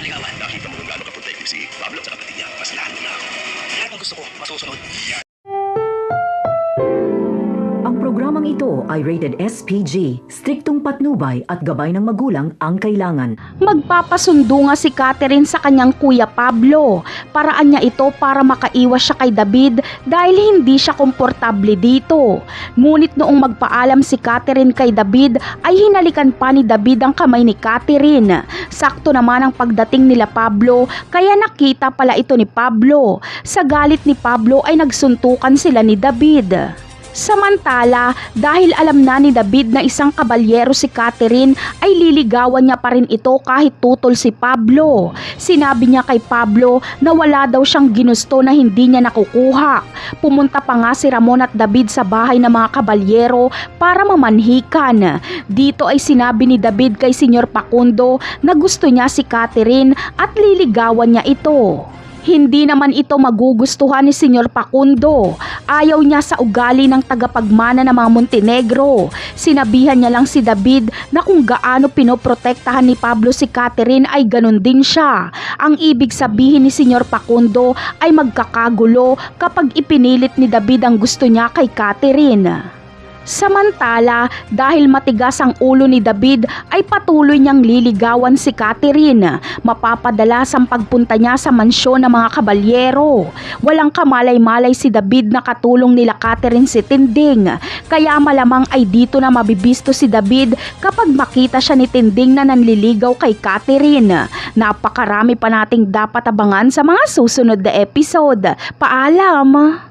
siya ligawan. Nakita mo kung gaano ka-protective si Pablo at sa kapatid niya. Mas lalo na ako. Lahat ng gusto ko, masusunod. Ang programang ito ay rated SPG, striktong patnubay at gabay ng magulang ang kailangan. Magpapasundo nga si Catherine sa kanyang kuya Pablo. Paraan niya ito para makaiwas siya kay David dahil hindi siya komportable dito. Ngunit noong magpaalam si Catherine kay David ay hinalikan pa ni David ang kamay ni Catherine. Sakto naman ang pagdating nila Pablo kaya nakita pala ito ni Pablo. Sa galit ni Pablo ay nagsuntukan sila ni David. Samantala, dahil alam na ni David na isang kabalyero si Catherine, ay liligawan niya pa rin ito kahit tutol si Pablo. Sinabi niya kay Pablo na wala daw siyang ginusto na hindi niya nakukuha. Pumunta pa nga si Ramon at David sa bahay ng mga kabalyero para mamanhikan. Dito ay sinabi ni David kay Senyor Facundo na gusto niya si Catherine at liligawan niya ito. Hindi naman ito magugustuhan ni Senyor Facundo. Ayaw niya sa ugali ng tagapagmana ng mga Montenegro. Sinabihan niya lang si David na kung gaano pinoprotektahan ni Pablo si Catherine ay ganun din siya. Ang ibig sabihin ni Senyor Facundo ay magkakagulo kapag ipinilit ni David ang gusto niya kay Catherine. Samantala, dahil matigas ang ulo ni David ay patuloy niyang liligawan si Catherine. Mapapadalas ang pagpunta niya sa mansyon ng mga kabalyero. Walang kamalay-malay si David na katulong nila Catherine si Tinding. Kaya malamang ay dito na mabibisto si David kapag makita siya ni Tinding na nanliligaw kay Catherine. Napakarami pa nating dapat abangan sa mga susunod na episode. Paalam!